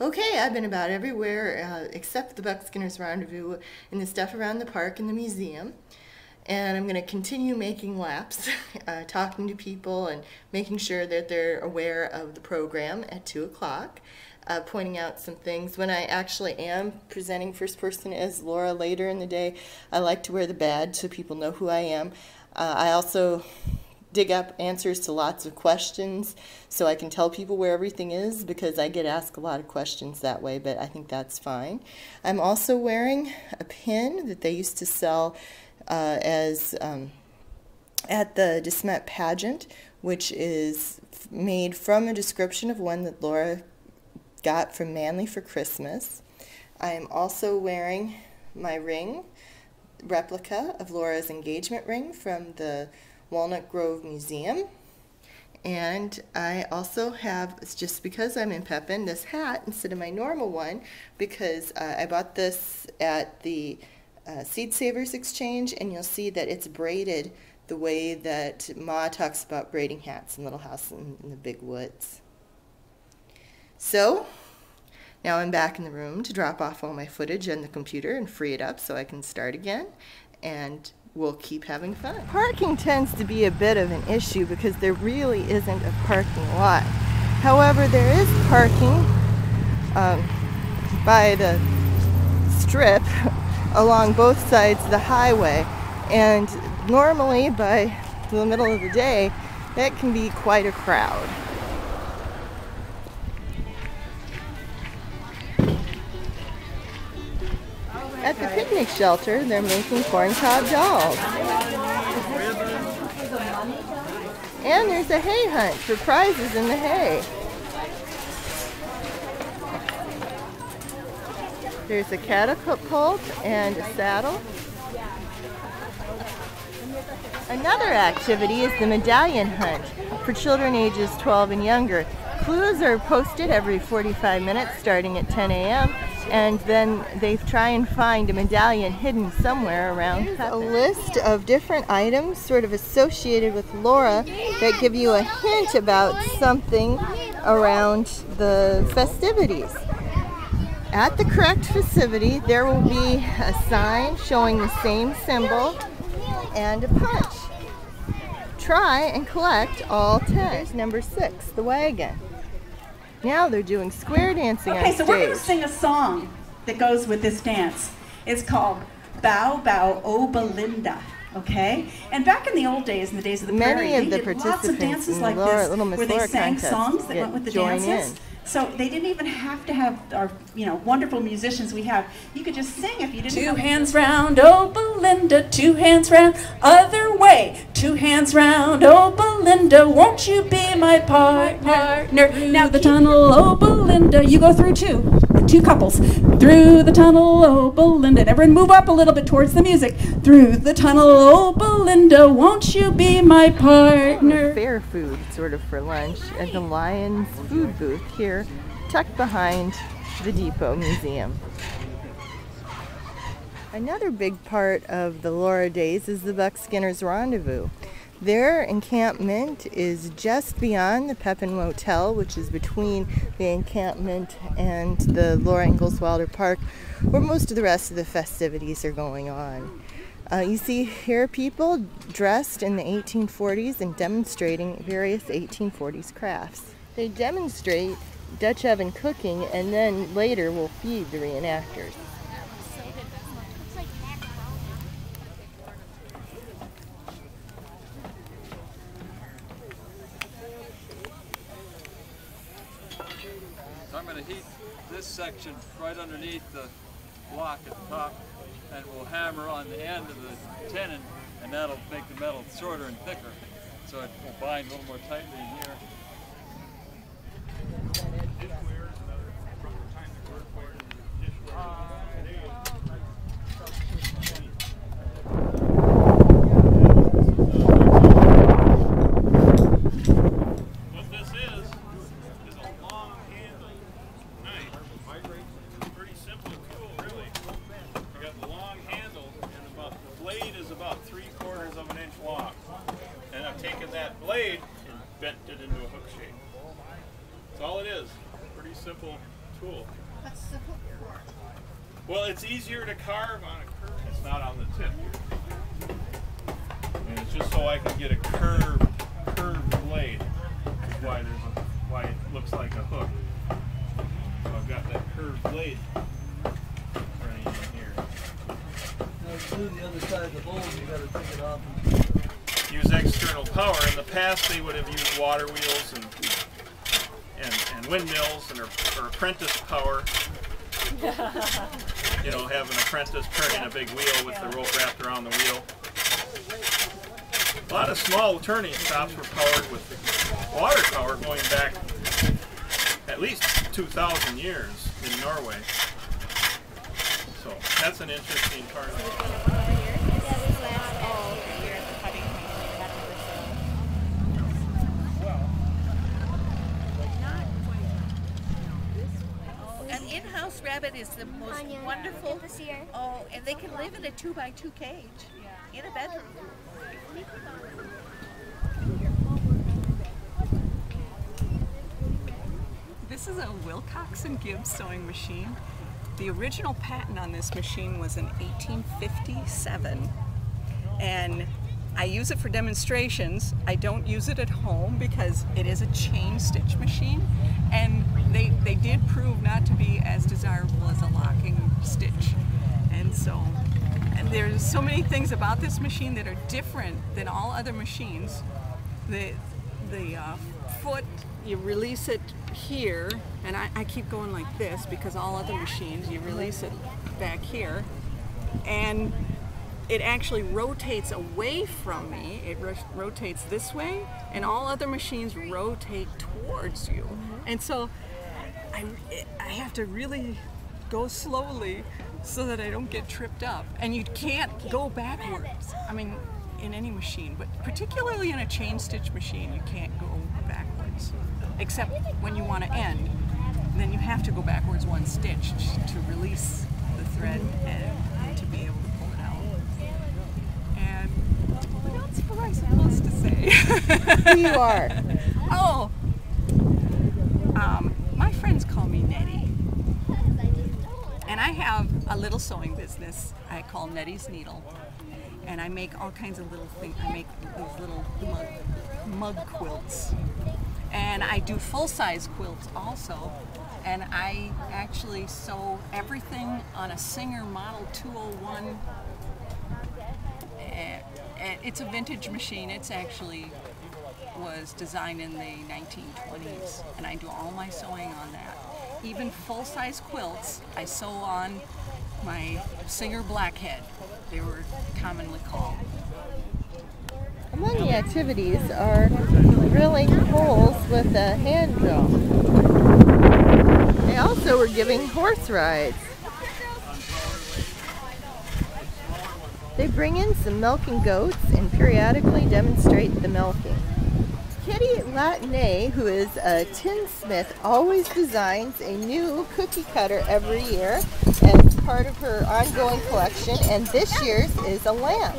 Okay, I've been about everywhere except the Buckskinner's Rendezvous and the stuff around the park and the museum. And I'm going to continue making laps, talking to people and making sure that they're aware of the program at 2 o'clock, pointing out some things. When I actually am presenting first person as Laura later in the day, I like to wear the badge so people know who I am. I also dig up answers to lots of questions so I can tell people where everything is, because I get asked a lot of questions that way, but I think that's fine. I'm also wearing a pin that they used to sell at the Sept pageant, which is made from a description of one that Laura got from Manly for Christmas. I am also wearing my ring, replica of Laura's engagement ring from the Walnut Grove Museum. And I also have, it's just because I'm in Pepin, this hat instead of my normal one, because I bought this at the Seed Savers Exchange, and you'll see that it's braided the way that Ma talks about braiding hats in Little House in the Big Woods. So now I'm back in the room to drop off all my footage on the computer and free it up so I can start again, and we'll keep having fun. Parking tends to be a bit of an issue because there really isn't a parking lot. However, there is parking by the strip along both sides of the highway, and normally by the middle of the day that can be quite a crowd. At the picnic shelter, they're making corncob dolls. And there's a hay hunt for prizes in the hay. There's a catapult and a saddle. Another activity is the medallion hunt for children ages 12 and younger. Clues are posted every 45 minutes starting at 10 a.m. and then they try and find a medallion hidden somewhere around. Here's a list of different items sort of associated with Laura that give you a hint about something around the festivities. At the correct festivity, there will be a sign showing the same symbol and a punch. Try and collect all 10. Here's number 6, the wagon. Now they're doing square dancing on stage. Okay, so we're going to sing a song that goes with this dance. It's called Bow Bow O Belinda, okay? And back in the old days, in the days of the prairie, they did lots of dances like this where they sang songs that went with the dances. So they didn't even have to have our, wonderful musicians we have. You could just sing if you didn't. Two hands round, oh Belinda, 2 hands round, other way. 2 hands round, oh Belinda, won't you be my partner? Now the tunnel, oh Belinda, you go through two couples. Through the tunnel, oh Belinda. Everyone move up a little bit towards the music. Through the tunnel, oh Belinda, won't you be my partner? Fair food, sort of, for lunch at the Lions food booth here, tucked behind the Depot Museum. Another big part of the Laura Days is the Buckskinner's Rendezvous. Their encampment is just beyond the Pepin Motel, which is between the encampment and the Laura Ingalls Wilder Park, where most of the rest of the festivities are going on. You see here people dressed in the 1840s and demonstrating various 1840s crafts. They demonstrate Dutch oven cooking and then later will feed the reenactors. So I'm going to heat this section right underneath the block at the top, and we'll hammer on the end of the tenon, and that'll make the metal shorter and thicker, so it will bind a little more tightly in here. What this is a long handle knife. Pretty simple tool, really. You got the long handle, and the blade is about 3/4 of an inch long. And I've taken that blade and bent it into a hook shape. That's all it is. Pretty simple cool. Well, it's easier to carve on a curve. It's not on the tip. And it's just so I can get a curved blade. That's why it looks like a hook. So I've got that curved blade running in here. Now to do the other side of the bowl, you got to take it off. Use external power. In the past, they would have used water wheels and windmills or apprentice power. You know, have an apprentice turning a big wheel with the rope wrapped around the wheel. A lot of small turning shops were powered with water power going back at least 2,000 years in Norway. So that's an interesting part of it. An in-house rabbit is the most wonderful. Oh, and they can live in a 2x2 cage in a bedroom. This is a Wilcox & Gibbs sewing machine. The original patent on this machine was in 1857, and I use it for demonstrations. I don't use it at home because it is a chain stitch machine, and they did prove not to be as desirable as a locking stitch. And there's so many things about this machine that are different than all other machines. The foot, you release it here, and I keep going like this because all other machines, you release it back here, and it actually rotates away from me. It rotates this way, and all other machines rotate towards you. And so I have to really go slowly so that I don't get tripped up. And you can't go backwards. I mean, in any machine, but particularly in a chain stitch machine, you can't go backwards. Except when you want to end, then you have to go backwards one stitch to release the thread and to be able to pull it out. And what else was I supposed to say? Who you are? Oh, my friends call me Nettie. And I have a little sewing business I call Nettie's Needle. And I make all kinds of little things. I make these little mug quilts. And I do full-size quilts also. And I actually sew everything on a Singer Model 201. It's a vintage machine. It's actually was designed in the 1920s. And I do all my sewing on that. Even full-size quilts, I sew on my Singer Blackhead, they were commonly called. Among the activities are drilling holes with a hand drill. They also were giving horse rides. They bring in some milking goats and periodically demonstrate the milking. Kitty Latané, who is a tinsmith, always designs a new cookie cutter every year as part of her ongoing collection, and this year's is a lamp.